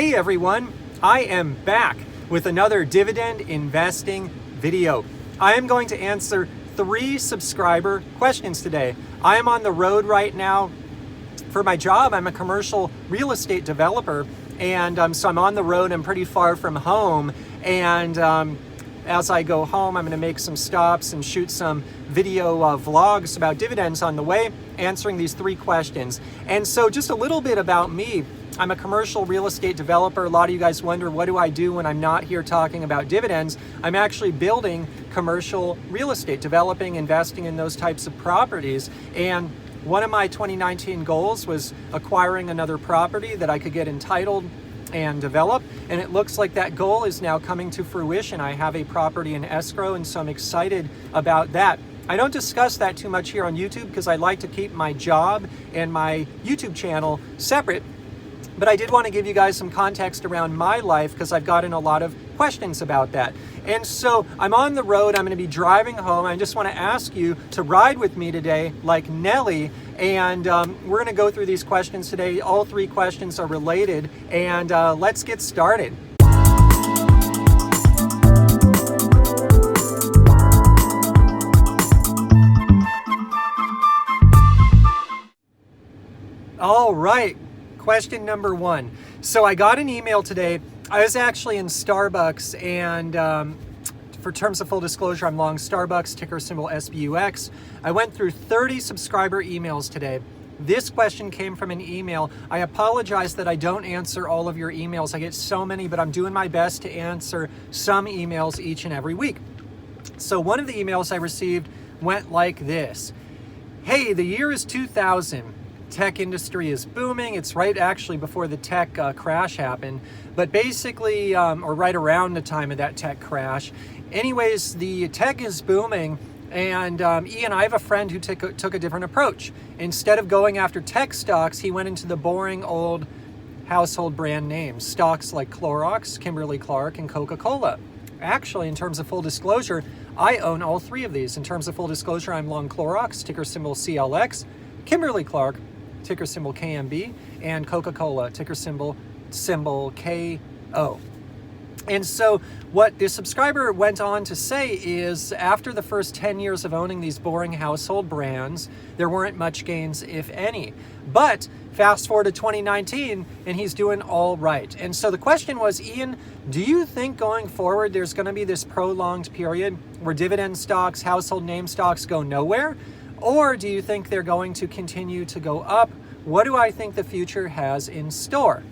Hey everyone, I am back with another dividend investing video. I am going to answer 3 subscriber questions today. I am on the road right now for my job. I'm a commercial real estate developer, and so I'm on the road. I'm pretty far from home, and as I go home, I'm going to make some stops and shoot some video vlogs about dividends on the way, answering these 3 questions. And so just a little bit about me. I'm a commercial real estate developer. A lot of you guys wonder, what do I do when I'm not here talking about dividends? I'm actually building commercial real estate, developing, investing in those types of properties. And one of my 2019 goals was acquiring another property that I could get entitled and develop, and it looks like that goal is now coming to fruition. I have a property in escrow, and so I'm excited about that. I don't discuss that too much here on YouTube because I like to keep my job and my YouTube channel separate, but I did want to give you guys some context around my life because I've gotten a lot of questions about that. And so I'm on the road, I'm going to be driving home. I just want to ask you to ride with me today like Nelly, and we're going to go through these questions today. All 3 questions are related, and let's get started. All right. Question number 1. So I got an email today. I was actually in Starbucks, and for terms of full disclosure, I'm long Starbucks, ticker symbol SBUX. I went through 30 subscriber emails today. This question came from an email. I apologize that I don't answer all of your emails. I get so many, but I'm doing my best to answer some emails each and every week. So one of the emails I received went like this. Hey, the year is 2000. Tech industry is booming. It's right actually before the tech crash happened, but basically, or right around the time of that tech crash. Anyways, the tech is booming, and Ian, I have a friend who took a different approach. Instead of going after tech stocks, he went into the boring old household brand names, stocks like Clorox, Kimberly-Clark, and Coca-Cola. Actually, in terms of full disclosure, I own all 3 of these. In terms of full disclosure, I'm long Clorox, ticker symbol CLX, Kimberly-Clark, ticker symbol KMB, and Coca-Cola, ticker symbol KO. And so what the subscriber went on to say is, after the first 10 years of owning these boring household brands, there weren't much gains, if any. But fast forward to 2019, and he's doing all right. And so the question was, Ian, do you think going forward there's going to be this prolonged period where dividend stocks, household name stocks go nowhere? Or do you think they're going to continue to go up? What do I think the future has in store?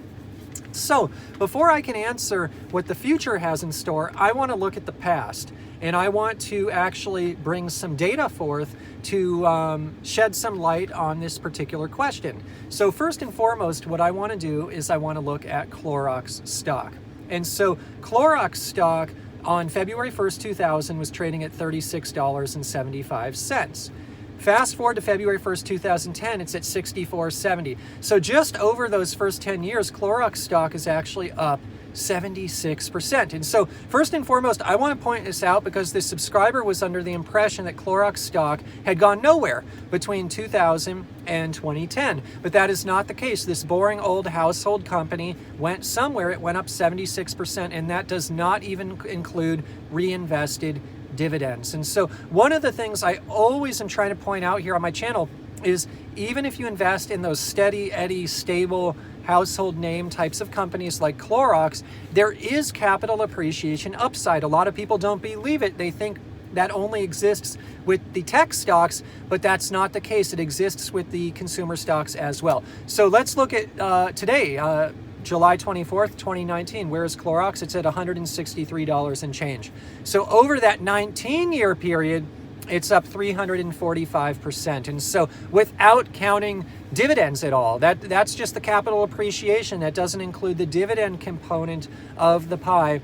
So before I can answer what the future has in store, I want to look at the past, and I want to actually bring some data forth to shed some light on this particular question. So first and foremost, what I want to do is I want to look at Clorox stock. And so Clorox stock on February 1st, 2000 was trading at $36.75. Fast forward to February 1st, 2010, it's at $64.70. So just over those first 10 years, Clorox stock is actually up 76%. And so first and foremost, I want to point this out because this subscriber was under the impression that Clorox stock had gone nowhere between 2000 and 2010. But that is not the case. This boring old household company went somewhere. It went up 76%, and that does not even include reinvested dividends. And so one of the things I always am trying to point out here on my channel is, even if you invest in those steady eddy stable household name types of companies like Clorox, there is capital appreciation upside. A lot of people don't believe it. They think that only exists with the tech stocks, but that's not the case. It exists with the consumer stocks as well. So let's look at today, July 24th, 2019. Where is Clorox? It's at $163 and change. So over that 19-year period, it's up 345%. And so without counting dividends at all, that's just the capital appreciation. That doesn't include the dividend component of the pie.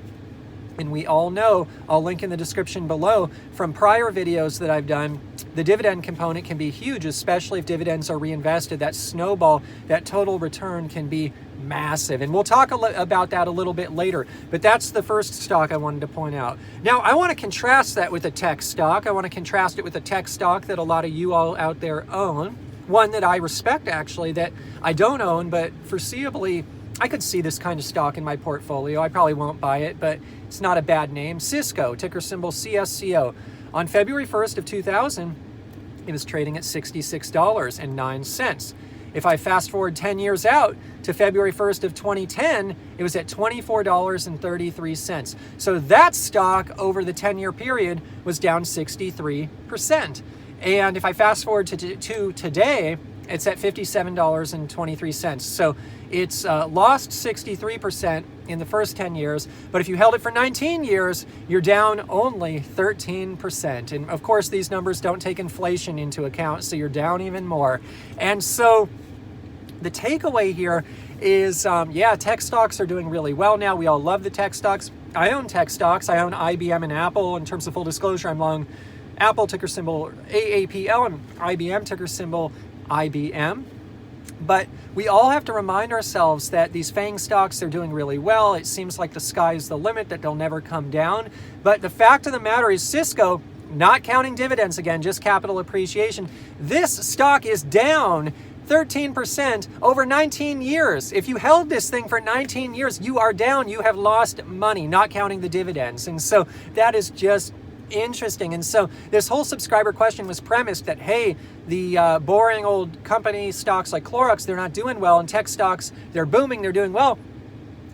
And we all know, I'll link in the description below, from prior videos that I've done, the dividend component can be huge, especially if dividends are reinvested. That snowball, that total return can be massive. And we'll talk about that a little bit later. But that's the first stock I wanted to point out. Now, I want to contrast that with a tech stock. I want to contrast it with a tech stock that a lot of you all out there own. One that I respect, actually, that I don't own, but foreseeably I could see this kind of stock in my portfolio. I probably won't buy it, but it's not a bad name. Cisco, ticker symbol CSCO. On February 1st of 2000, it was trading at $66.09. If I fast forward 10 years out to February 1st of 2010, it was at $24.33. So that stock over the 10-year period was down 63%. And if I fast forward to today, it's at $57.23. So it's lost 63% in the first 10 years. But if you held it for 19 years, you're down only 13%. And of course, these numbers don't take inflation into account, so you're down even more. And so the takeaway here is, yeah, tech stocks are doing really well now. We all love the tech stocks. I own tech stocks. I own IBM and Apple. In terms of full disclosure, I'm long Apple, ticker symbol AAPL, and IBM, ticker symbol IBM. But we all have to remind ourselves that these FAANG stocks, they're doing really well. It seems like the sky's the limit, that they'll never come down. But the fact of the matter is Cisco, not counting dividends again, just capital appreciation, this stock is down 13% over 19 years. If you held this thing for 19 years, you are down. You have lost money, not counting the dividends. And so that is just interesting. And so this whole subscriber question was premised that, hey, the boring old company stocks like Clorox, they're not doing well, and tech stocks, they're booming, they're doing well.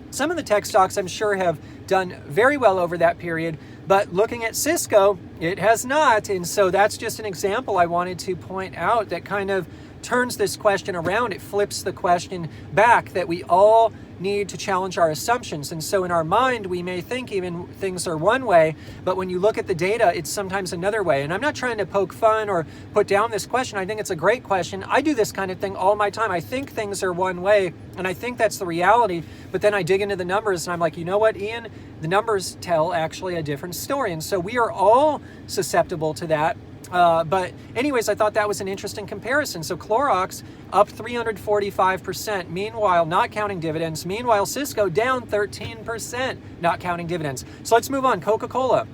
Some of the tech stocks, I'm sure, have done very well over that period, but looking at Cisco, it has not. And so that's just an example I wanted to point out that kind of turns this question around. It flips the question back, that we all need to challenge our assumptions. And so in our mind, we may think even things are one way, but when you look at the data, it's sometimes another way. And I'm not trying to poke fun or put down this question. I think it's a great question. I do this kind of thing all my time. I think things are one way, and I think that's the reality, but then I dig into the numbers and I'm like, you know what, Ian? The numbers tell actually a different story. And so we are all susceptible to that. But anyways, I thought that was an interesting comparison. So Clorox up 345%. Meanwhile, not counting dividends. Meanwhile, Cisco down 13%, not counting dividends. So let's move on. Coca-Cola.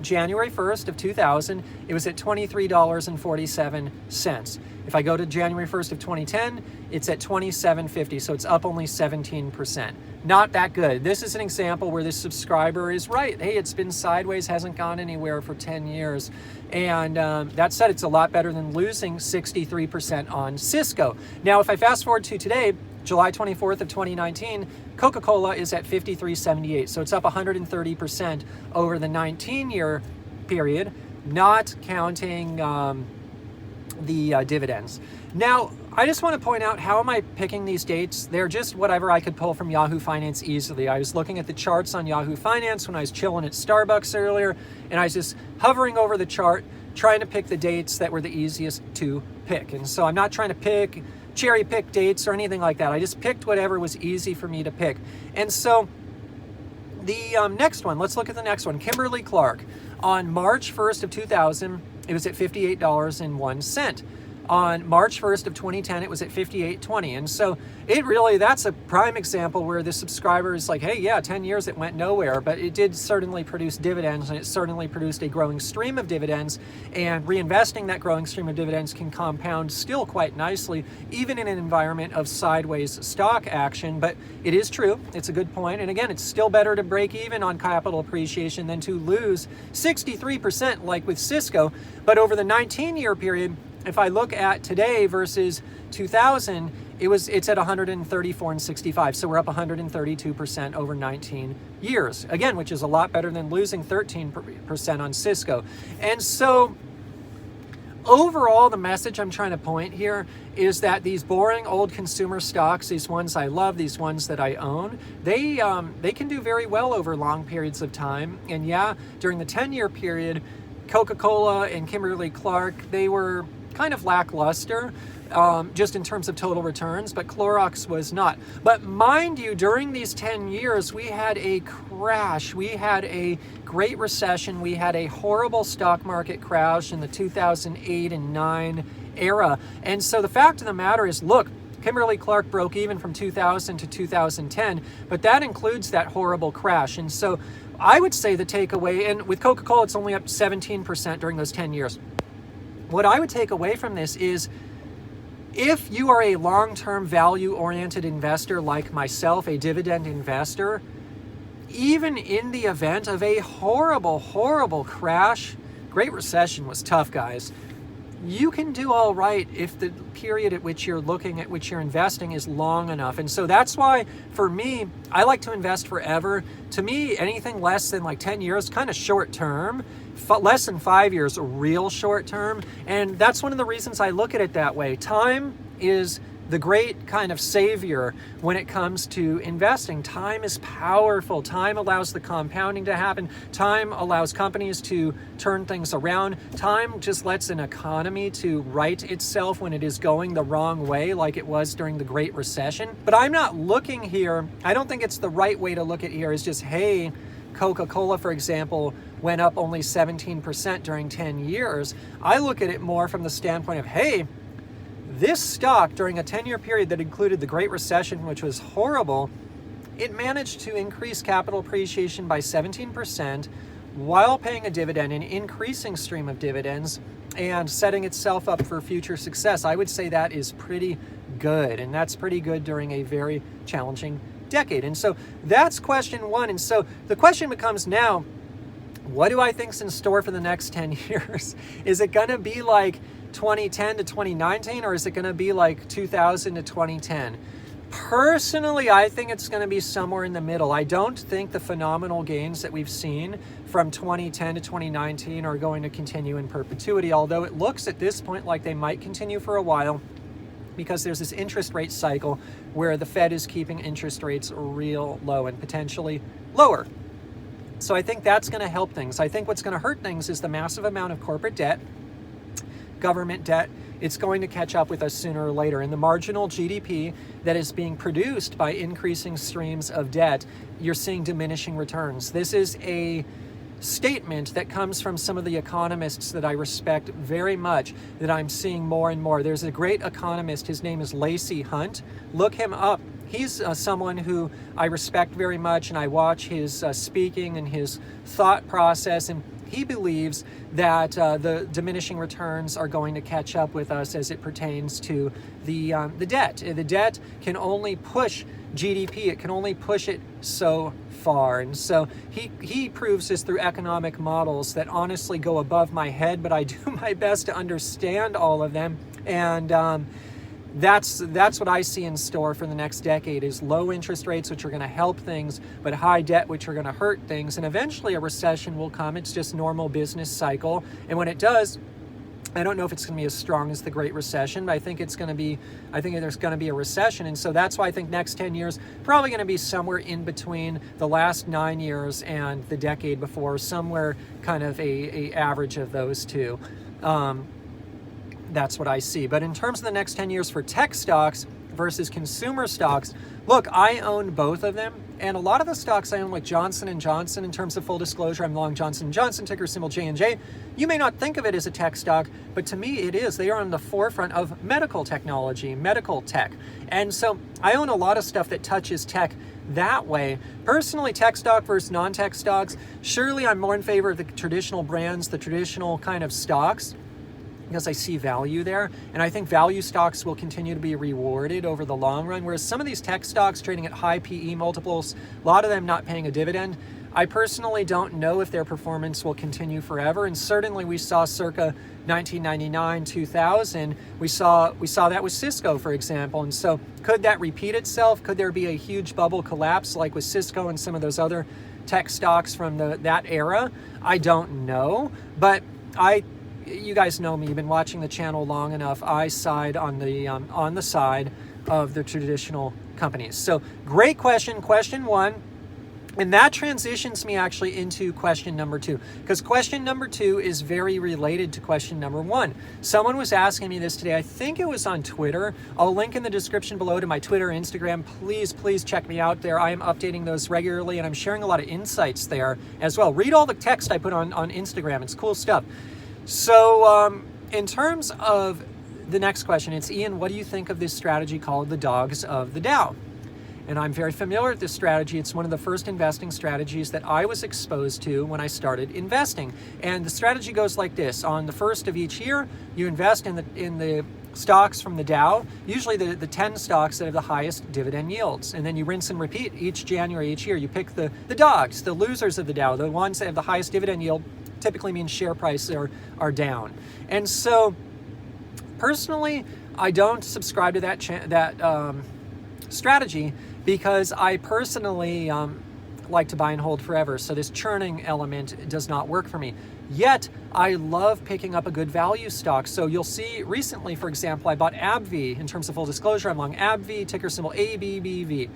January 1st of 2000, it was at $23.47. If I go to January 1st of 2010, it's at $27.50, so it's up only 17%. Not that good. This is an example where this subscriber is right. Hey, it's been sideways, hasn't gone anywhere for 10 years. And that said, it's a lot better than losing 63% on Cisco. Now, if I fast forward to today, July 24th of 2019, Coca-Cola is at $53.78. So it's up 130% over the 19-year period, not counting the dividends. Now, I just want to point out, how am I picking these dates? They're just whatever I could pull from Yahoo Finance easily. I was looking at the charts on Yahoo Finance when I was chilling at Starbucks earlier, and I was just hovering over the chart, trying to pick the dates that were the easiest to pick. And so I'm not trying to cherry pick dates or anything like that. I just picked whatever was easy for me to pick. And so the next one, let's look at the next one. Kimberly-Clark. On March 1st of 2000, it was at $58.01. On March 1st of 2010, it was at $58.20. And so that's a prime example where the subscriber is like, hey, yeah, 10 years it went nowhere, but it did certainly produce dividends, and it certainly produced a growing stream of dividends, and reinvesting that growing stream of dividends can compound still quite nicely, even in an environment of sideways stock action. But it is true, it's a good point. And again, it's still better to break even on capital appreciation than to lose 63% like with Cisco. But over the 19-year period, if I look at today versus 2000, it's at 134.65. So we're up 132% over 19 years. Again, which is a lot better than losing 13% on Cisco. And so overall, the message I'm trying to point here is that these boring old consumer stocks, these ones I love, these ones that I own, they can do very well over long periods of time. And yeah, during the 10-year period, Coca-Cola and Kimberly-Clark, they were kind of lackluster, just in terms of total returns, but Clorox was not. But mind you, during these 10 years, we had a crash. We had a great recession. We had a horrible stock market crash in the 2008 and 9 era. And so the fact of the matter is, look, Kimberly-Clark broke even from 2000 to 2010, but that includes that horrible crash. And so I would say the takeaway, and with Coca-Cola, it's only up 17% during those 10 years. What I would take away from this is If you are a long-term value-oriented investor like myself, a dividend investor, even in the event of a horrible, horrible crash, Great Recession was tough, guys, you can do all right if the period at which you're looking at which you're investing is long enough. And so that's why, for me, I like to invest forever. To me, anything less than like 10 years, kind of short term. Less than 5 years, real short term. And that's one of the reasons I look at it that way. Time is the great kind of savior when it comes to investing. Time is powerful. Time allows the compounding to happen. Time allows companies to turn things around. Time just lets an economy to right itself when it is going the wrong way, like it was during the Great Recession. But I'm not looking here, I don't think it's the right way to look at here is just, hey, Coca-Cola, for example, went up only 17% during 10 years. I look at it more from the standpoint of, hey, this stock during a 10-year period that included the Great Recession, which was horrible, it managed to increase capital appreciation by 17% while paying a dividend, an increasing stream of dividends, and setting itself up for future success. I would say that is pretty good, and that's pretty good during a very challenging decade. And so that's question one. And so the question becomes now, what do I think's in store for the next 10 years? Is it going to be like 2010 to 2019, or is it going to be like 2000 to 2010? Personally, I think it's going to be somewhere in the middle. I don't think the phenomenal gains that we've seen from 2010 to 2019 are going to continue in perpetuity, although it looks at this point like they might continue for a while because there's this interest rate cycle where the Fed is keeping interest rates real low and potentially lower. So I think that's going to help things. I think what's going to hurt things is the massive amount of corporate debt, government debt. It's going to catch up with us sooner or later. And the marginal GDP that is being produced by increasing streams of debt, you're seeing diminishing returns. This is a statement that comes from some of the economists that I respect very much, that I'm seeing more and more. There's a great economist, his name is Lacey Hunt. Look him up. He's someone who I respect very much, and I watch his speaking and his thought process, and he believes that the diminishing returns are going to catch up with us as it pertains to the debt. The debt can only push GDP. It can only push it so far. And so he proves this through economic models that honestly go above my head, but I do my best to understand all of them. And that's what I see in store for the next decade, is low interest rates, which are going to help things, but high debt, which are going to hurt things. And eventually a recession will come. It's just normal business cycle. And when it does, I don't know if it's going to be as strong as the Great Recession, but I think there's going to be a recession. And so that's why I think next 10 years, probably going to be somewhere in between the last 9 years and the decade before, somewhere kind of a average of those two. That's what I see. But in terms of the next 10 years for tech stocks versus consumer stocks, look, I own both of them. And a lot of the stocks I own, like Johnson & Johnson, in terms of full disclosure, I'm long Johnson & Johnson, ticker symbol J&J. You may not think of it as a tech stock, but to me it is. They are on the forefront of medical technology, medical tech. And so I own a lot of stuff that touches tech that way. Personally, tech stock versus non-tech stocks, surely I'm more in favor of the traditional brands, the traditional kind of stocks, because I see value there. And I think value stocks will continue to be rewarded over the long run, whereas some of these tech stocks trading at high PE multiples, a lot of them not paying a dividend, I personally don't know if their performance will continue forever. And certainly we saw circa 1999, 2000, we saw that with Cisco, for example. And so could that repeat itself? Could there be a huge bubble collapse like with Cisco and some of those other tech stocks from that era? I don't know, but you guys know me, you've been watching the channel long enough. I side on the side of the traditional companies. So great question, question one. And that transitions me actually into question number two, because question number two is very related to question number one. Someone was asking me this today. I think it was on Twitter. I'll link in the description below to my Twitter, Instagram. Please check me out there. I am updating those regularly, and I'm sharing a lot of insights there as well. Read all the text I put on Instagram. It's cool stuff. So in terms of the next question, it's, Ian, what do you think of this strategy called the dogs of the Dow? And I'm very familiar with this strategy. It's one of the first investing strategies that I was exposed to when I started investing. And the strategy goes like this. On the first of each year, you invest in the stocks from the Dow, usually the 10 stocks that have the highest dividend yields. And then you rinse and repeat each January, each year. You pick the dogs, the losers of the Dow, the ones that have the highest dividend yield, typically means share prices are down. And so personally, I don't subscribe to that strategy because I personally like to buy and hold forever. So this churning element does not work for me. Yet, I love picking up a good value stock. So you'll see recently, for example, I bought AbbVie. In terms of full disclosure, I'm long AbbVie, ticker symbol ABBV.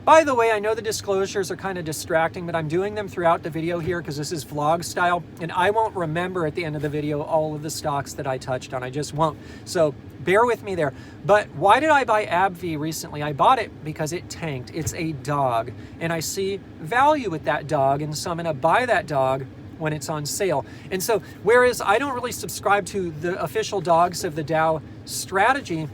By the way, I know the disclosures are kind of distracting, but I'm doing them throughout the video here because this is vlog style, and I won't remember at the end of the video all of the stocks that I touched on. I just won't. So bear with me there. But why did I buy AbbVie recently? I bought it because it tanked. It's a dog, and I see value with that dog, and so I'm going to buy that dog when it's on sale. And so whereas I don't really subscribe to the official dogs of the Dow strategy,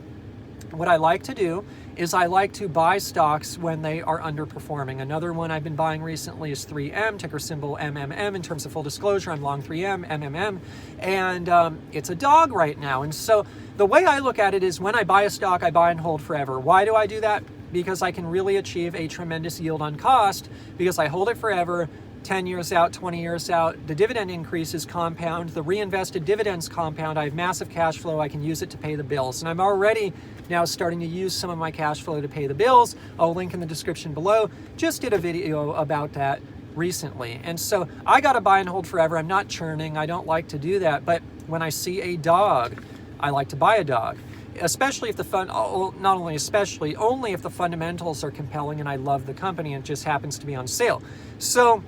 what I like to do is I like to buy stocks when they are underperforming. Another one I've been buying recently is 3M, ticker symbol MMM. In terms of full disclosure, I'm long 3M, MMM, and it's a dog right now. And so the way I look at it is when I buy a stock, I buy and hold forever. Why do I do that? Because I can really achieve a tremendous yield on cost because I hold it forever, 10 years out, 20 years out, the dividend increases compound, the reinvested dividends compound, I have massive cash flow, I can use it to pay the bills. And I'm already now starting to use some of my cash flow to pay the bills. I'll link in the description below. Just did a video about that recently. And so I got to buy and hold forever. I'm not churning. I don't like to do that. But when I see a dog, I like to buy a dog. Especially if only if the fundamentals are compelling and I love the company and it just happens to be on sale. So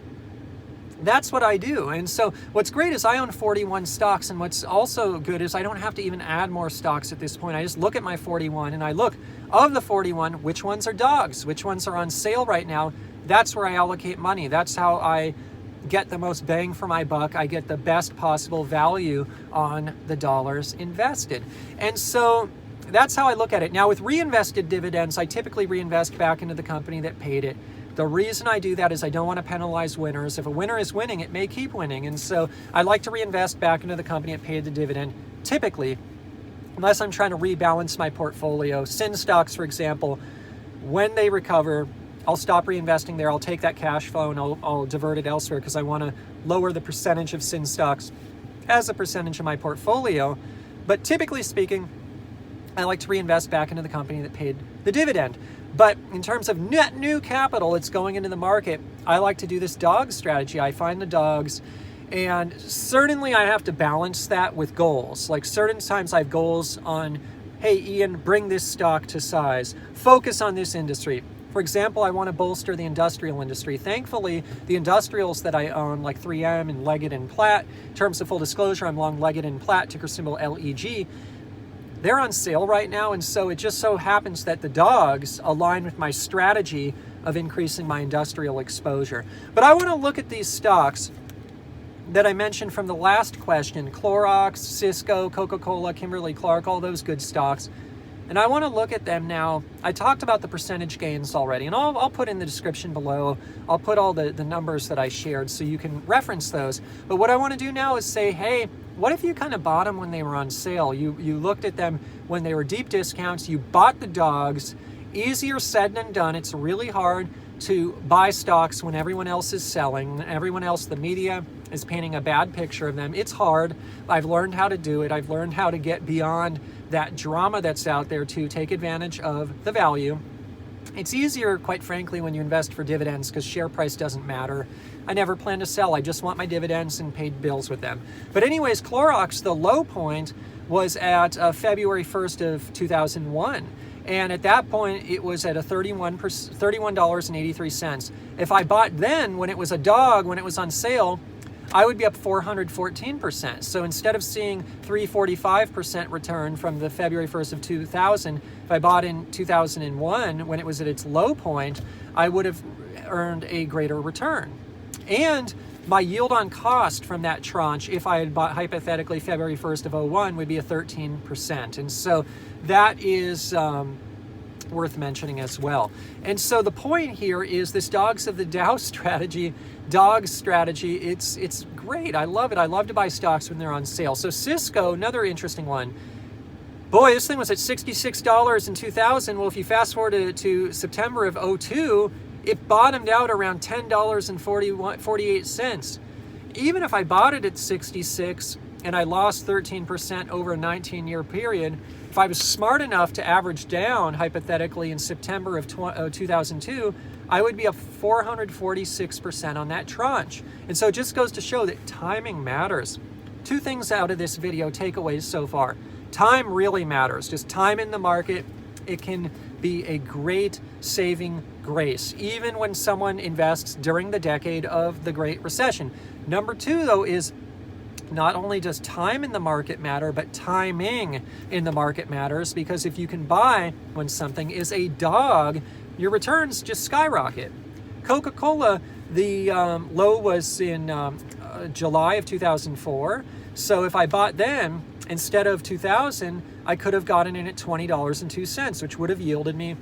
that's what I do. And so what's great is I own 41 stocks, and what's also good is I don't have to even add more stocks at this point. I just look at my 41 and I look, of the 41, which ones are dogs, which ones are on sale right now. That's where I allocate money. That's how I get the most bang for my buck. I get the best possible value on the dollars invested. And so that's how I look at it. Now with reinvested dividends, I typically reinvest back into the company that paid it. The reason I do that is I don't want to penalize winners. If a winner is winning, it may keep winning. And so I like to reinvest back into the company that paid the dividend, typically, unless I'm trying to rebalance my portfolio. SIN stocks, for example, when they recover, I'll stop reinvesting there. I'll take that cash flow and I'll divert it elsewhere because I want to lower the percentage of SIN stocks as a percentage of my portfolio. But typically speaking, I like to reinvest back into the company that paid the dividend. But in terms of net new capital that's going into the market, I like to do this dog strategy. I find the dogs, and certainly I have to balance that with goals. Like certain times I have goals on, hey, Ian, bring this stock to size. Focus on this industry. For example, I want to bolster the industrial industry. Thankfully, the industrials that I own, like 3M and Leggett and Platt, in terms of full disclosure, I'm long Leggett and Platt, ticker symbol LEG. They're on sale right now, and so it just so happens that the dogs align with my strategy of increasing my industrial exposure. But I want to look at these stocks that I mentioned from the last question: Clorox, Cisco, Coca-Cola, Kimberly-Clark, all those good stocks. And I want to look at them now. I talked about the percentage gains already, and I'll put in the description below. I'll put all the numbers that I shared so you can reference those. But what I want to do now is say, hey, what if you kind of bought them when they were on sale? You looked at them when they were deep discounts. You bought the dogs. Easier said than done. It's really hard to buy stocks when everyone else is selling. Everyone else, the media, is painting a bad picture of them. It's hard. I've learned how to do it. I've learned how to get beyond that drama that's out there to take advantage of the value. It's easier, quite frankly, when you invest for dividends because share price doesn't matter. I never plan to sell. I just want my dividends and paid bills with them. But anyways, Clorox, the low point was at February 1st of 2001. And at that point, it was at a $31.83. If I bought then, when it was a dog, when it was on sale, I would be up 414%. So instead of seeing 345% return from the February 1st of 2000, if I bought in 2001 when it was at its low point, I would have earned a greater return. And my yield on cost from that tranche, if I had bought hypothetically February 1st of 01, would be a 13%. And so that is worth mentioning as well. And so the point here is this dogs of the Dow strategy, it's great. I love it. I love to buy stocks when they're on sale. So Cisco, another interesting one. boy, this thing was at $66 in 2000. Well, if you fast forward to September of 02, it bottomed out around $10.48. Even if I bought it at 66 and I lost 13% over a 19-year period, if I was smart enough to average down, hypothetically, in September of 2002, I would be up 446% on that tranche. And so it just goes to show that timing matters. Two things out of this video, takeaways so far. Time really matters. Just time in the market, it can be a great saving grace, even when someone invests during the decade of the Great Recession. Number two, though, is not only does time in the market matter, but timing in the market matters, because if you can buy when something is a dog, your returns just skyrocket. Coca-Cola, the low was in July of 2004. So if I bought then, instead of 2000, I could have gotten in at $20.02, which would have yielded me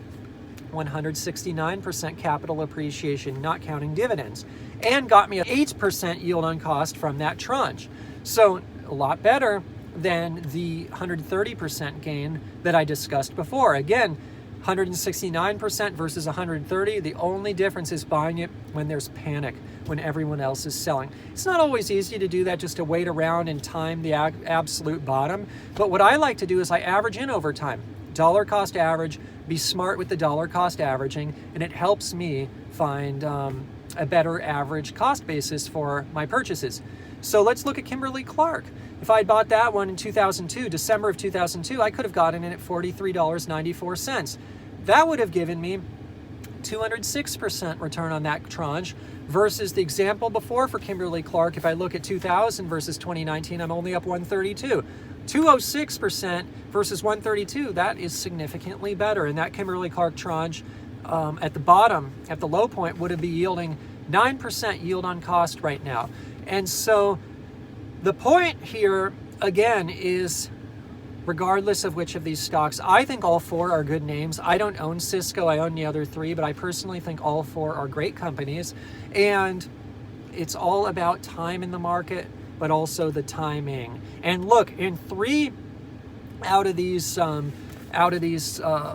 169% capital appreciation, not counting dividends, and got me an 8% yield on cost from that tranche. So a lot better than the 130% gain that I discussed before. Again, 169% versus 130. The only difference is buying it when there's panic, when everyone else is selling. It's not always easy to do that, just to wait around and time the absolute bottom. But what I like to do is I average in over time. Dollar cost average, be smart with the dollar cost averaging, and it helps me find a better average cost basis for my purchases. So let's look at Kimberly-Clark. If I bought that one in 2002, December of 2002, I could have gotten in at $43.94. That would have given me 206% return on that tranche versus the example before for Kimberly-Clark. If I look at 2000 versus 2019, I'm only up 132. 206% versus 132, that is significantly better. And that Kimberly-Clark tranche at the bottom, at the low point, would have been yielding 9% yield on cost right now. And so the point here, again, is regardless of which of these stocks, I think all four are good names. I don't own Cisco, I own the other three, but I personally think all four are great companies. And it's all about time in the market, but also the timing. And look, in 3 out of these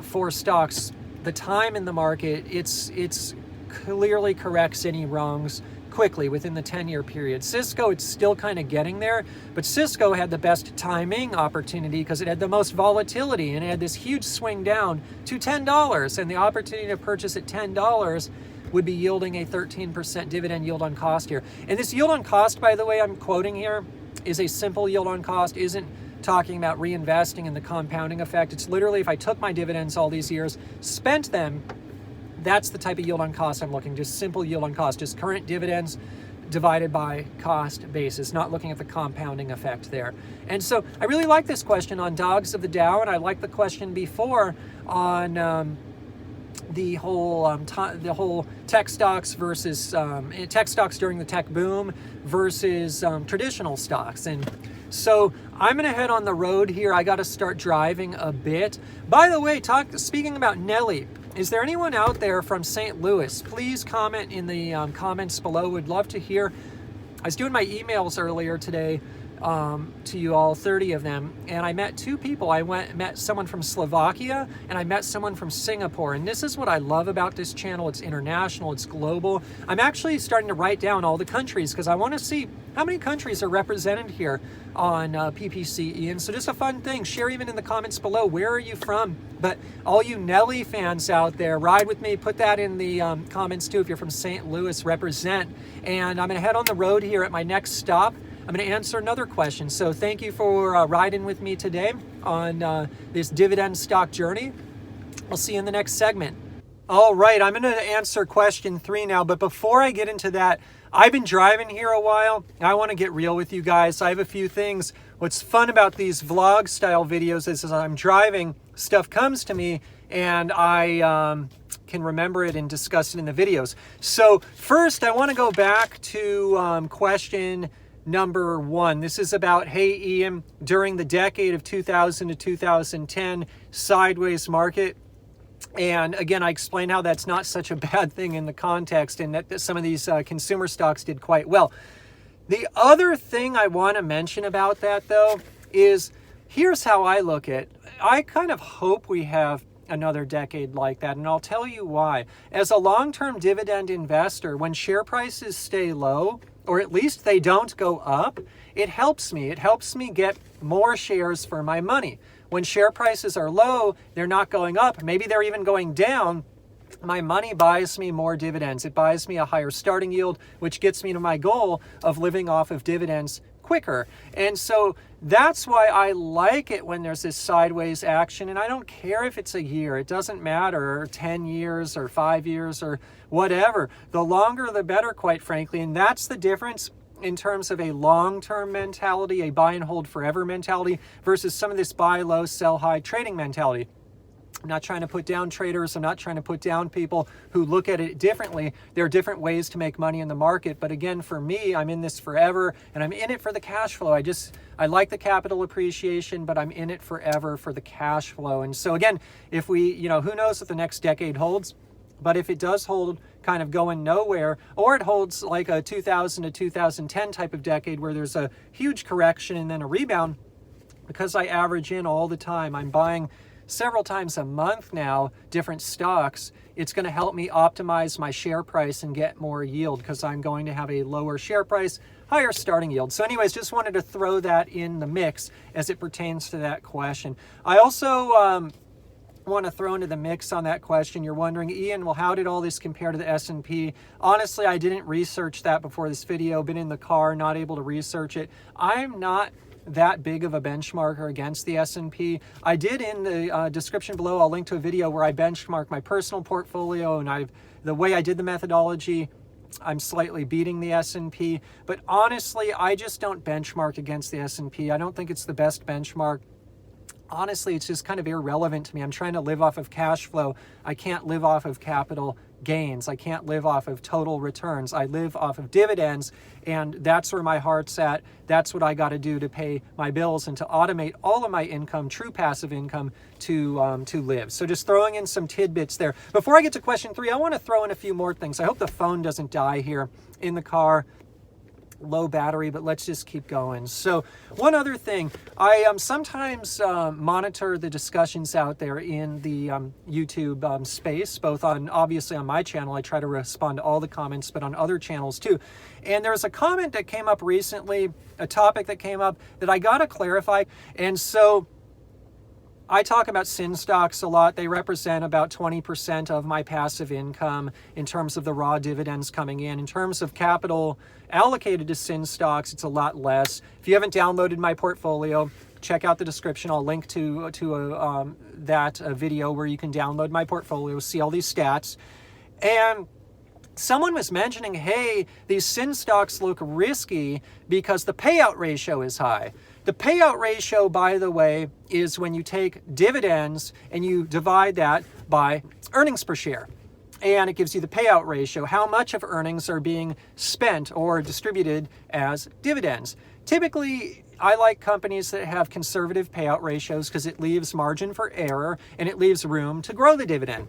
four stocks, the time in the market, it's clearly corrects any wrongs quickly within the 10-year period. Cisco, it's still kind of getting there, but Cisco had the best timing opportunity because it had the most volatility and it had this huge swing down to $10, and the opportunity to purchase at $10 would be yielding a 13% dividend yield on cost here. And this yield on cost, by the way, I'm quoting here, is a simple yield on cost, isn't talking about reinvesting in the compounding effect. It's literally if I took my dividends all these years, spent them, that's the type of yield on cost I'm looking, just simple yield on cost, just current dividends divided by cost basis, not looking at the compounding effect there. And so I really like this question on dogs of the Dow, and I like the question before on the whole tech stocks versus tech stocks during the tech boom versus traditional stocks. And so I'm going to head on the road here. I got to start driving a bit. By the way, speaking about Nelly, is there anyone out there from St. Louis? Please comment in the comments below. Would love to hear. I was doing my emails earlier today to you all, 30 of them, and I met 2 people. I met someone from Slovakia and I met someone from Singapore. And this is what I love about this channel. It's international, it's global. I'm actually starting to write down all the countries because I want to see how many countries are represented here on PPCE. And so just a fun thing, share even in the comments below, where are you from? But all you Nelly fans out there, ride with me, put that in the comments too if you're from St. Louis, represent. And I'm going to head on the road here at my next stop. I'm going to answer another question. So thank you for riding with me today on this dividend stock journey. I'll see you in the next segment. All right, I'm going to answer question 3 now. But before I get into that, I've been driving here a while. I want to get real with you guys. I have a few things. What's fun about these vlog style videos is as I'm driving, stuff comes to me and I can remember it and discuss it in the videos. So first, I want to go back to question number 1. This is about, hey Ian, during the decade of 2000 to 2010, sideways market. And again, I explained how that's not such a bad thing in the context and that some of these consumer stocks did quite well. The other thing I want to mention about that though is here's how I look at it. I kind of hope we have another decade like that, and I'll tell you why. As a long-term dividend investor, when share prices stay low, or at least they don't go up, it helps me. It helps me get more shares for my money. When share prices are low, they're not going up, maybe they're even going down, my money buys me more dividends. It buys me a higher starting yield, which gets me to my goal of living off of dividends quicker. And so that's why I like it when there's this sideways action. And I don't care if it's a year, it doesn't matter, or 10 years or 5 years or whatever. The longer the better, quite frankly. And that's the difference in terms of a long-term mentality, a buy and hold forever mentality, versus some of this buy low, sell high trading mentality. I'm not trying to put down traders. I'm not trying to put down people who look at it differently. There are different ways to make money in the market. But again, for me, I'm in this forever, and I'm in it for the cash flow. I like the capital appreciation, but I'm in it forever for the cash flow. And so again, if we, who knows what the next decade holds, but if it does hold kind of going nowhere, or it holds like a 2000 to 2010 type of decade where there's a huge correction and then a rebound, because I average in all the time, I'm buying several times a month now, different stocks, it's going to help me optimize my share price and get more yield, because I'm going to have a lower share price, higher starting yield. So anyways, just wanted to throw that in the mix as it pertains to that question. I also want to throw into the mix on that question. You're wondering, Ian, well, how did all this compare to the S&P? Honestly, I didn't research that before this video, been in the car, not able to research it. I'm not that big of a benchmarker against the S&P. I did in the description below, I'll link to a video where I benchmark my personal portfolio, and the way I did the methodology, I'm slightly beating the S&P. But honestly, I just don't benchmark against the S&P. I don't think it's the best benchmark. Honestly, it's just kind of irrelevant to me. I'm trying to live off of cash flow. I can't live off of capital gains. I can't live off of total returns. I live off of dividends, and that's where my heart's at. That's what I got to do to pay my bills and to automate all of my income, true passive income, to live. So just throwing in some tidbits there. Before I get to question 3, I want to throw in a few more things. I hope the phone doesn't die here in the car. Low battery, but let's just keep going. So one other thing, I sometimes monitor the discussions out there in the YouTube space, both obviously on my channel. I try to respond to all the comments, but on other channels too. And there was a comment that came up recently, a topic that came up that I got to clarify. And so I talk about SIN stocks a lot. They represent about 20% of my passive income in terms of the raw dividends coming in. In terms of capital allocated to SIN stocks, it's a lot less. If you haven't downloaded my portfolio, check out the description. I'll link to that video where you can download my portfolio, see all these stats. And someone was mentioning, hey, these SIN stocks look risky because the payout ratio is high. The payout ratio, by the way, is when you take dividends and you divide that by earnings per share. And it gives you the payout ratio, how much of earnings are being spent or distributed as dividends. Typically, I like companies that have conservative payout ratios because it leaves margin for error and it leaves room to grow the dividend.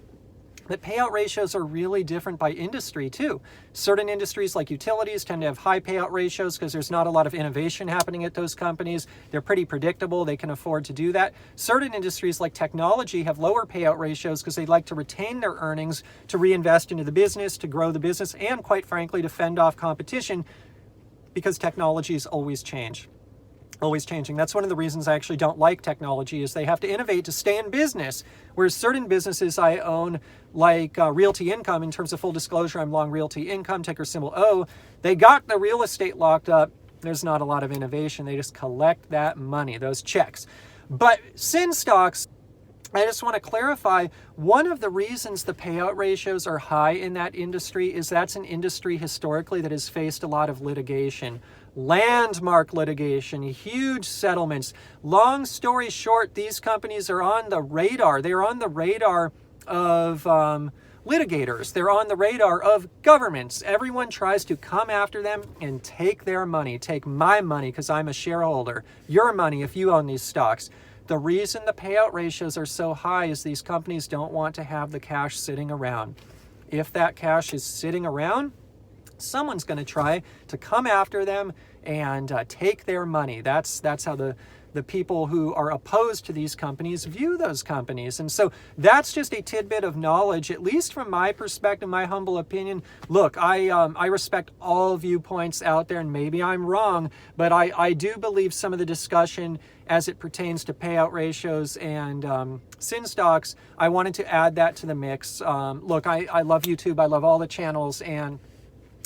But payout ratios are really different by industry too. Certain industries like utilities tend to have high payout ratios because there's not a lot of innovation happening at those companies. They're pretty predictable. They can afford to do that. Certain industries like technology have lower payout ratios because they like to retain their earnings to reinvest into the business, to grow the business, and quite frankly, to fend off competition, because technologies always change. Always changing. That's one of the reasons I actually don't like technology, is they have to innovate to stay in business. Whereas certain businesses I own, like Realty Income, in terms of full disclosure, I'm long Realty Income, ticker symbol O. They got the real estate locked up. There's not a lot of innovation. They just collect that money, those checks. But SIN stocks, I just want to clarify, one of the reasons the payout ratios are high in that industry is that's an industry historically that has faced a lot of litigation. Landmark litigation, huge settlements. Long story short, these companies are on the radar. They're on the radar of litigators. They're on the radar of governments. Everyone tries to come after them and take their money, take my money because I'm a shareholder, your money if you own these stocks. The reason the payout ratios are so high is these companies don't want to have the cash sitting around. If that cash is sitting around, someone's going to try to come after them and take their money. That's how the the people who are opposed to these companies view those companies. And so that's just a tidbit of knowledge, at least from my perspective, my humble opinion. Look, I respect all viewpoints out there, and maybe I'm wrong, but I do believe some of the discussion as it pertains to payout ratios and sin stocks, I wanted to add that to the mix. Look, I love YouTube. I love all the channels.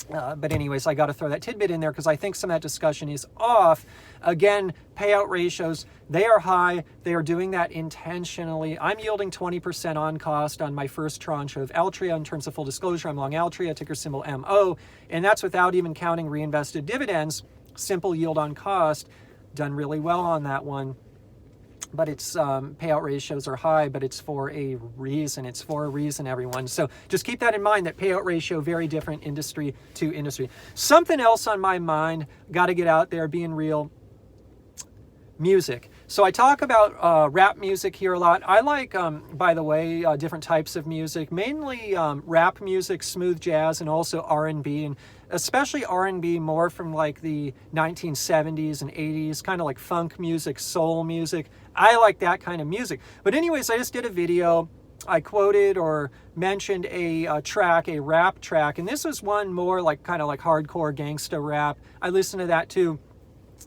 But anyways, I got to throw that tidbit in there because I think some of that discussion is off. Again, payout ratios, they are high. They are doing that intentionally. I'm yielding 20% on cost on my first tranche of Altria. In terms of full disclosure, I'm long Altria, ticker symbol MO, and that's without even counting reinvested dividends. Simple yield on cost, done really well on that one. But its payout ratios are high, but it's for a reason. It's for a reason, everyone. So just keep that in mind, that payout ratio, very different industry to industry. Something else on my mind, got to get out there, being real, music. So I talk about rap music here a lot. I like, by the way, different types of music, mainly rap music, smooth jazz, and also R&B, and especially R&B more from like the 1970s and 80s, kind of like funk music, soul music. I like that kind of music. But anyways, I just did a video. I quoted or mentioned a track, a rap track, and this was one more like kind of like hardcore gangsta rap. I listened to that too.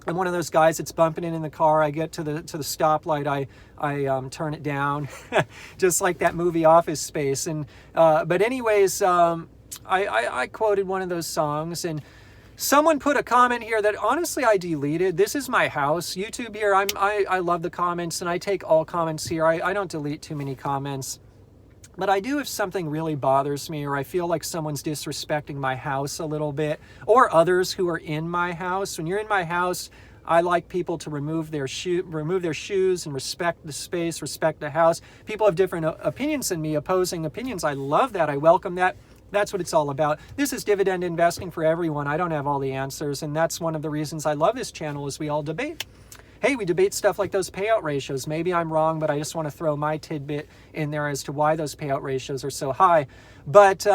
I'm one of those guys that's bumping in the car. I get to the stoplight, I turn it down, just like that movie Office Space. And but anyways, I quoted one of those songs, and someone put a comment here that honestly I deleted. This is my house, YouTube here. I love the comments, and I take all comments here. I don't delete too many comments. But I do if something really bothers me, or I feel like someone's disrespecting my house a little bit, or others who are in my house. When you're in my house, I like people to remove their shoes and respect the space, respect the house. People have different opinions than me, opposing opinions. I love that. I welcome that. That's what it's all about. This is dividend investing for everyone. I don't have all the answers, and that's one of the reasons I love this channel, is we all debate. Hey, we debate stuff like those payout ratios. Maybe I'm wrong, but I just want to throw my tidbit in there as to why those payout ratios are so high. But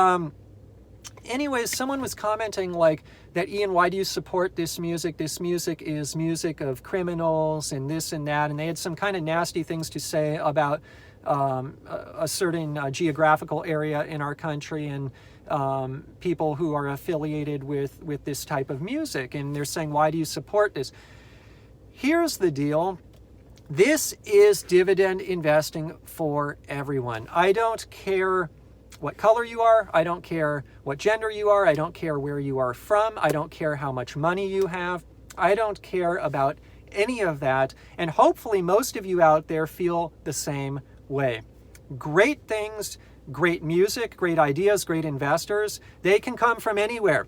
anyways, someone was commenting like that, Ian, why do you support this music? This music is music of criminals and this and that. And they had some kind of nasty things to say about a certain geographical area in our country and people who are affiliated with this type of music. And they're saying, why do you support this? Here's the deal. This is dividend investing for everyone. I don't care what color you are. I don't care what gender you are. I don't care where you are from. I don't care how much money you have. I don't care about any of that. And hopefully most of you out there feel the same way. Great things, great music, great ideas, great investors, they can come from anywhere.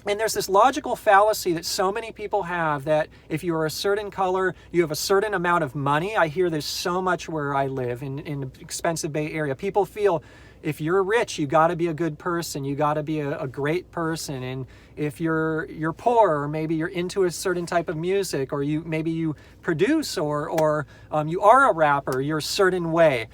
And there's this logical fallacy that so many people have that if you're a certain color, you have a certain amount of money. I hear this so much where I live in the expensive Bay Area. People feel if you're rich, you got to be a good person. You got to be a great person. And if you're poor, or maybe you're into a certain type of music, or maybe you produce or you are a rapper, you're a certain way.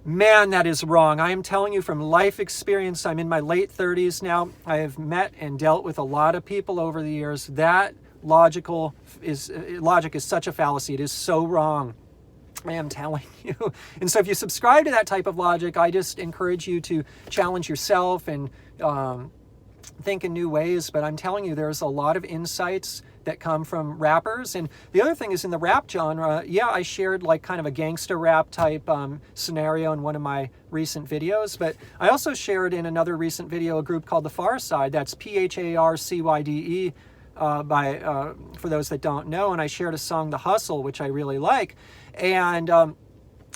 Man, that is wrong. I am telling you from life experience. I'm in my late 30s now. I have met and dealt with a lot of people over the years. That logic is such a fallacy. It is so wrong. I am telling you. And so if you subscribe to that type of logic, I just encourage you to challenge yourself and think in new ways. But I'm telling you, there's a lot of insights that come from rappers. And the other thing is, in the rap genre, yeah, I shared like kind of a gangster rap type scenario in one of my recent videos, but I also shared in another recent video a group called The Far Side. That's PHARCYDE for those that don't know. And I shared a song, The Hustle, which I really like. And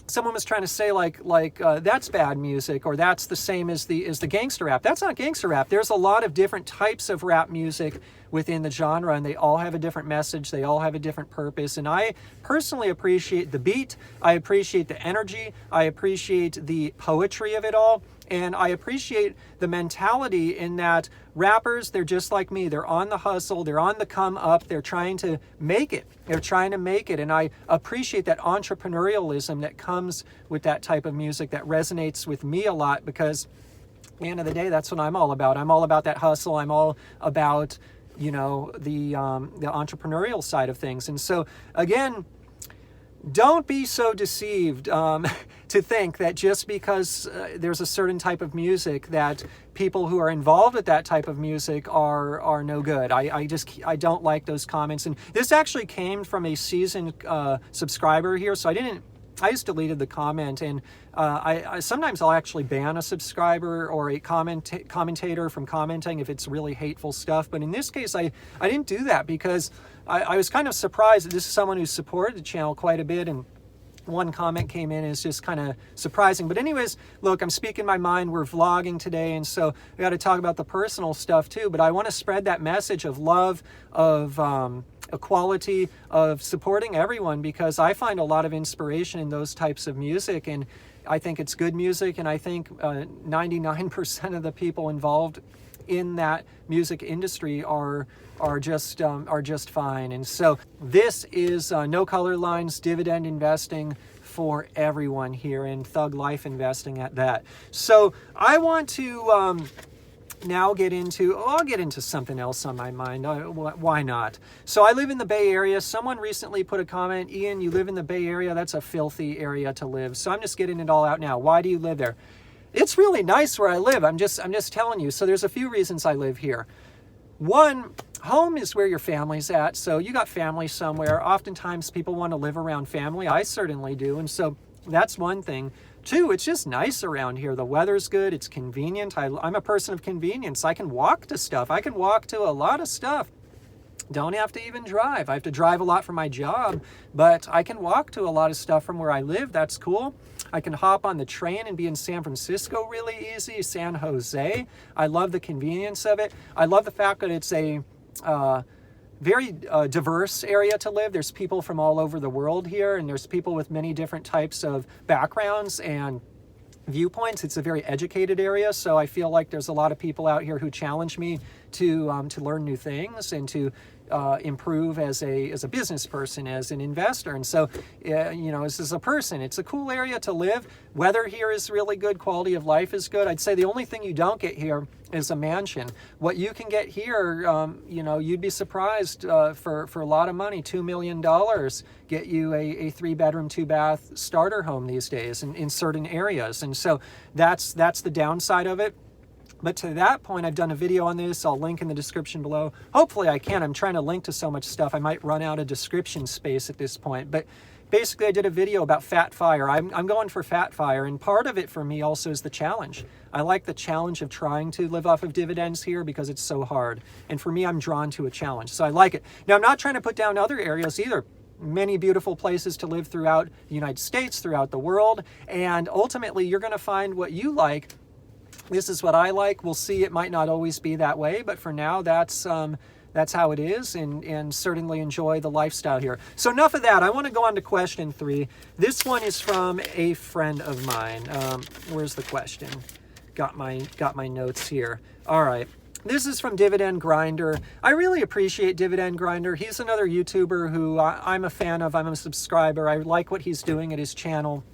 someone was trying to say like that's bad music, or that's the same as the gangster rap. That's not gangster rap. There's a lot of different types of rap music within the genre, and they all have a different message. They all have a different purpose. And I personally appreciate the beat. I appreciate the energy. I appreciate the poetry of it all. And I appreciate the mentality in that rappers, they're just like me. They're on the hustle. They're on the come up. They're trying to make it. They're trying to make it. And I appreciate that entrepreneurialism that comes with that type of music that resonates with me a lot, because at the end of the day, that's what I'm all about. I'm all about that hustle. I'm all about, the entrepreneurial side of things. And so again, don't be so deceived to think that just because there's a certain type of music that people who are involved with that type of music are no good. I don't like those comments. And this actually came from a seasoned subscriber here, so I just deleted the comment, and I sometimes I'll actually ban a subscriber or a commentator from commenting if it's really hateful stuff. But in this case, I didn't do that because I was kind of surprised that this is someone who supported the channel quite a bit, and one comment came in and it's just kind of surprising. But anyways, look, I'm speaking my mind. We're vlogging today, and so we got to talk about the personal stuff too. But I want to spread that message of love, of equality, of supporting everyone, because I find a lot of inspiration in those types of music, and I think it's good music, and I think 99% of the people involved in that music industry are just fine. And so this is No Color Lines dividend investing for everyone here, and Thug Life investing at that. So I want to now I'll get into something else on my mind. Why not? So I live in the Bay Area. Someone recently put a comment, Ian, you live in the Bay Area? That's a filthy area to live. So I'm just getting it all out now. Why do you live there? It's really nice where I live. I'm just telling you. So there's a few reasons I live here. One, home is where your family's at. So you got family somewhere. Oftentimes people want to live around family. I certainly do. And so that's one thing. Two, it's just nice around here. The weather's good. It's convenient. I'm a person of convenience. I can walk to stuff. I can walk to a lot of stuff. Don't have to even drive. I have to drive a lot for my job, but I can walk to a lot of stuff from where I live. That's cool. I can hop on the train and be in San Francisco really easy, San Jose. I love the convenience of it. I love the fact that it's a very diverse area to live. There's people from all over the world here, and there's people with many different types of backgrounds and viewpoints. It's a very educated area, so I feel like there's a lot of people out here who challenge me to learn new things and to improve as a business person, as an investor. And so, as a person, it's a cool area to live. Weather here is really good. Quality of life is good. I'd say the only thing you don't get here is a mansion. What you can get here, you'd be surprised for a lot of money. $2 million get you a 3-bedroom, 2-bath starter home these days in certain areas. And so that's the downside of it. But to that point, I've done a video on this. I'll link in the description below. Hopefully I can. I'm trying to link to so much stuff. I might run out of description space at this point. But basically, I did a video about Fat Fire. I'm going for Fat Fire. And part of it for me also is the challenge. I like the challenge of trying to live off of dividends here because it's so hard. And for me, I'm drawn to a challenge. So I like it. Now, I'm not trying to put down other areas either. Many beautiful places to live throughout the United States, throughout the world. And ultimately, you're going to find what you like. This is what I like. We'll see. It might not always be that way, but for now, that's how it is, and certainly enjoy the lifestyle here. So enough of that. I want to go on to question 3. This one is from a friend of mine. Where's the question? Got my notes here. All right. This is from Dividend Grinder. I really appreciate Dividend Grinder. He's another YouTuber who I'm a fan of. I'm a subscriber. I like what he's doing at his channel.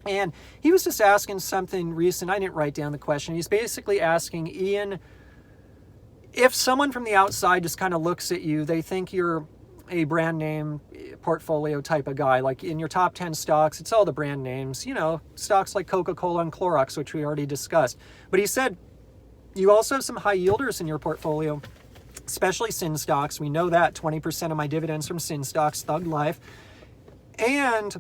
And he was just asking something recent. I didn't write down the question. He's basically asking, Ian, if someone from the outside just kind of looks at you, they think you're a brand name portfolio type of guy. Like in your top 10 stocks, it's all the brand names, stocks like Coca-Cola and Clorox, which we already discussed. But he said, you also have some high yielders in your portfolio, especially Sin stocks. We know that 20% of my dividends from Sin stocks, Thug Life. And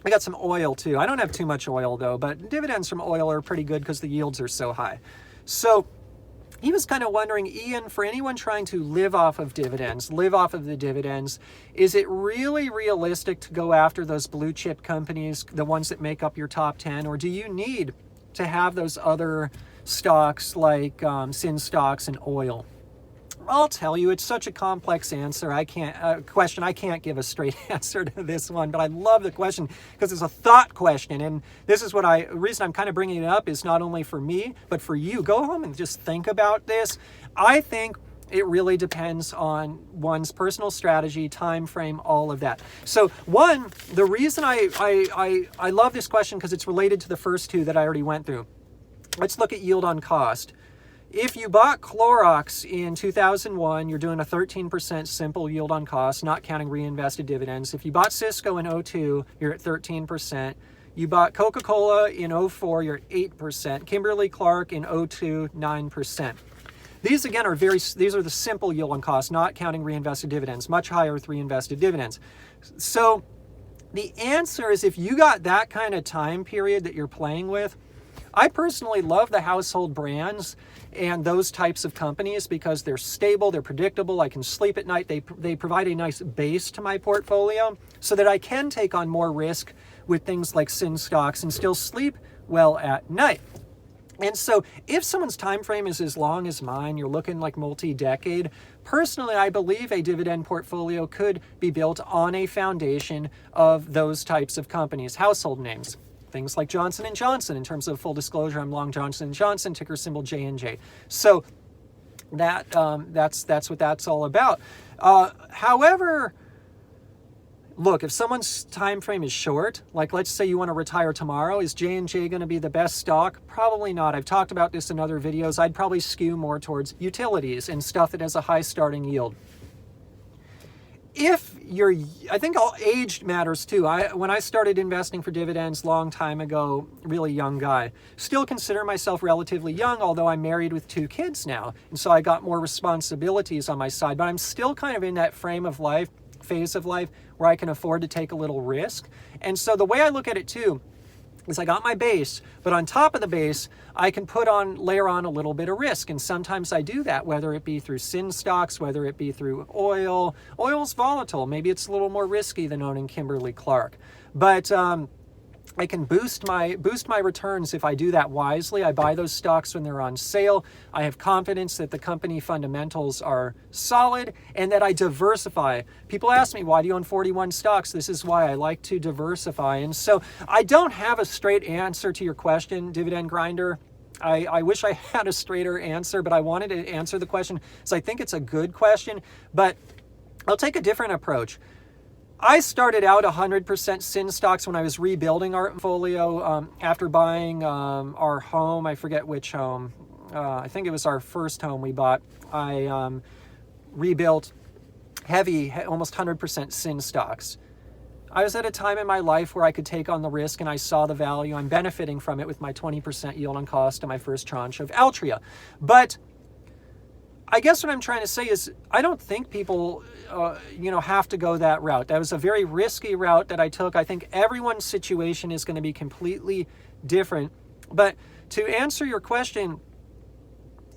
I got some oil too. I don't have too much oil though, but dividends from oil are pretty good because the yields are so high. So he was kind of wondering, Ian, for anyone trying to live off of the dividends, is it really realistic to go after those blue chip companies, the ones that make up your top 10, or do you need to have those other stocks like Sin stocks and oil? I'll tell you, it's such a complex answer. I can't give a straight answer to this one, but I love the question because it's a thought question. And this is the reason I'm kind of bringing it up is not only for me, but for you. Go home and just think about this. I think it really depends on one's personal strategy, time frame, all of that. So the reason I love this question because it's related to the first two that I already went through. Let's look at yield on cost. If you bought Clorox in 2001, you're doing a 13% simple yield on cost, not counting reinvested dividends. If you bought Cisco in 02, you're at 13%. You bought Coca-Cola in 04, you're at 8%. Kimberly-Clark in 02, 9%. These again are these are the simple yield on cost, not counting reinvested dividends, much higher with reinvested dividends. So the answer is, if you got that kind of time period that you're playing with, I personally love the household brands and those types of companies because they're stable, they're predictable, I can sleep at night, they provide a nice base to my portfolio so that I can take on more risk with things like sin stocks and still sleep well at night. And so if someone's time frame is as long as mine, you're looking like multi-decade, personally, I believe a dividend portfolio could be built on a foundation of those types of companies, household names. Things like Johnson & Johnson. In terms of full disclosure, I'm long Johnson & Johnson, ticker symbol J&J. So that's what that's all about. However, look, if someone's time frame is short, like let's say you want to retire tomorrow, is J&J going to be the best stock? Probably not. I've talked about this in other videos. I'd probably skew more towards utilities and stuff that has a high starting yield. If you're, I think age matters too. When I started investing for dividends long time ago, really young guy, still consider myself relatively young, although I'm married with 2 kids now. And so I got more responsibilities on my side, but I'm still kind of in that phase of life where I can afford to take a little risk. And so the way I look at it too is I got my base, but on top of the base, I can layer on a little bit of risk. And sometimes I do that, whether it be through sin stocks, whether it be through oil. Oil's volatile. Maybe it's a little more risky than owning Kimberly-Clark. But I can boost my returns if I do that wisely. I buy those stocks when they're on sale. I have confidence that the company fundamentals are solid and that I diversify. People ask me, why do you own 41 stocks? This is why I like to diversify. And so I don't have a straight answer to your question, Dividend Grinder. I wish I had a straighter answer, but I wanted to answer the question because I think it's a good question, but I'll take a different approach. I started out 100% sin stocks when I was rebuilding our portfolio after buying our home. I forget which home. I think it was our first home we bought. I rebuilt almost 100% sin stocks. I was at a time in my life where I could take on the risk and I saw the value. I'm benefiting from it with my 20% yield on cost and my first tranche of Altria. But I guess what I'm trying to say is I don't think people, have to go that route. That was a very risky route that I took. I think everyone's situation is going to be completely different. But to answer your question,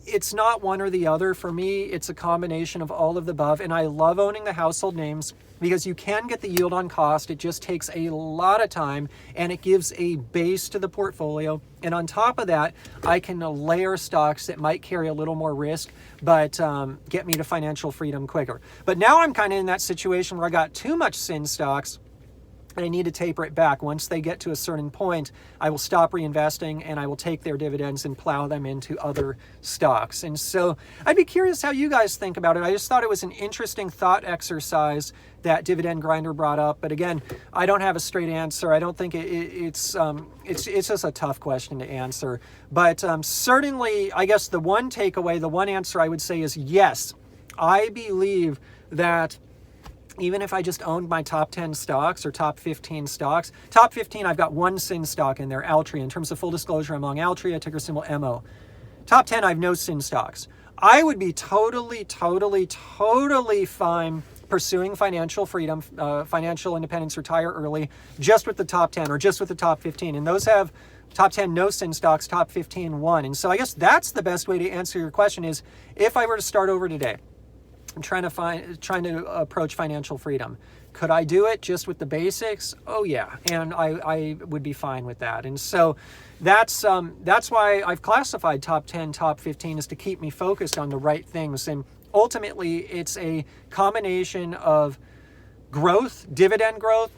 it's not one or the other. For me, it's a combination of all of the above. And I love owning the household names because you can get the yield on cost. It just takes a lot of time and it gives a base to the portfolio. And on top of that, I can layer stocks that might carry a little more risk, but get me to financial freedom quicker. But now I'm kind of in that situation where I got too much sin stocks and I need to taper it back. Once they get to a certain point, I will stop reinvesting and I will take their dividends and plow them into other stocks. And so I'd be curious how you guys think about it. I just thought it was an interesting thought exercise that Dividend Grinder brought up. But again, I don't have a straight answer. I don't think it's just a tough question to answer. But certainly, I guess the one takeaway, the one answer I would say is yes, I believe that even if I just owned my top 10 stocks or top 15 stocks, top 15, I've got one sin stock in there, Altria. In terms of full disclosure, I'm long Altria, ticker symbol MO. Top 10, I have no sin stocks. I would be totally fine pursuing financial freedom, financial independence, retire early, just with the top 10 or just with the top 15. And those have top 10 no sin stocks, top 15 one. And so I guess that's the best way to answer your question is if I were to start over today, I'm trying to approach financial freedom. Could I do it just with the basics? Oh yeah, and I would be fine with that. And so that's why I've classified top 10, top 15 is to keep me focused on the right things. And ultimately, it's a combination of growth, dividend growth,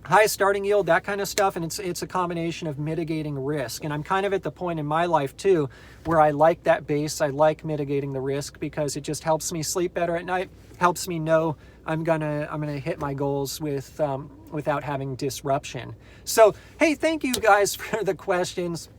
high starting yield, that kind of stuff, and it's a combination of mitigating risk. And I'm kind of at the point in my life too where I like that base. I like mitigating the risk because it just helps me sleep better at night, helps me know I'm gonna hit my goals without having disruption. So hey, thank you guys for the questions.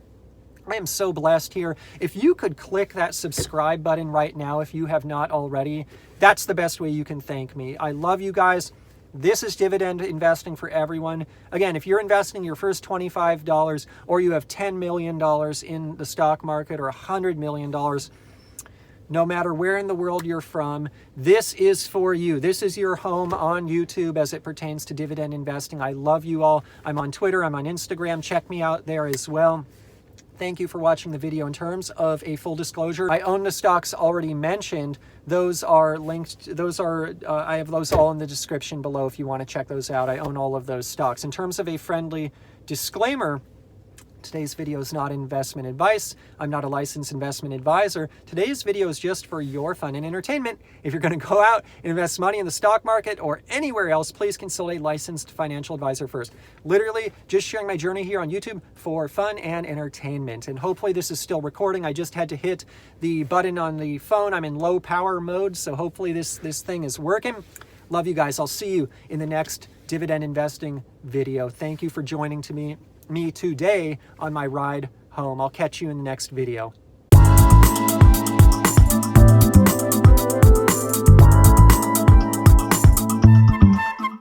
I am so blessed here. If you could click that subscribe button right now, if you have not already, that's the best way you can thank me. I love you guys. This is dividend investing for everyone. Again, if you're investing your first $25 or you have $10 million in the stock market or $100 million, no matter where in the world you're from, this is for you. This is your home on YouTube as it pertains to dividend investing. I love you all. I'm on Twitter. I'm on Instagram. Check me out there as well. Thank you for watching the video. In terms of a full disclosure, I own the stocks already mentioned. Those are linked. I have those all in the description below if you want to check those out. I own all of those stocks. In terms of a friendly disclaimer, today's video is not investment advice. I'm not a licensed investment advisor. Today's video is just for your fun and entertainment. If you're going to go out and invest money in the stock market or anywhere else, please consult a licensed financial advisor first. Literally just sharing my journey here on YouTube for fun and entertainment. And hopefully this is still recording. I just had to hit the button on the phone. I'm in low power mode, so hopefully this thing is working. Love you guys. I'll see you in the next dividend investing video. Thank you for joining me today on my ride home. I'll catch you in the next video.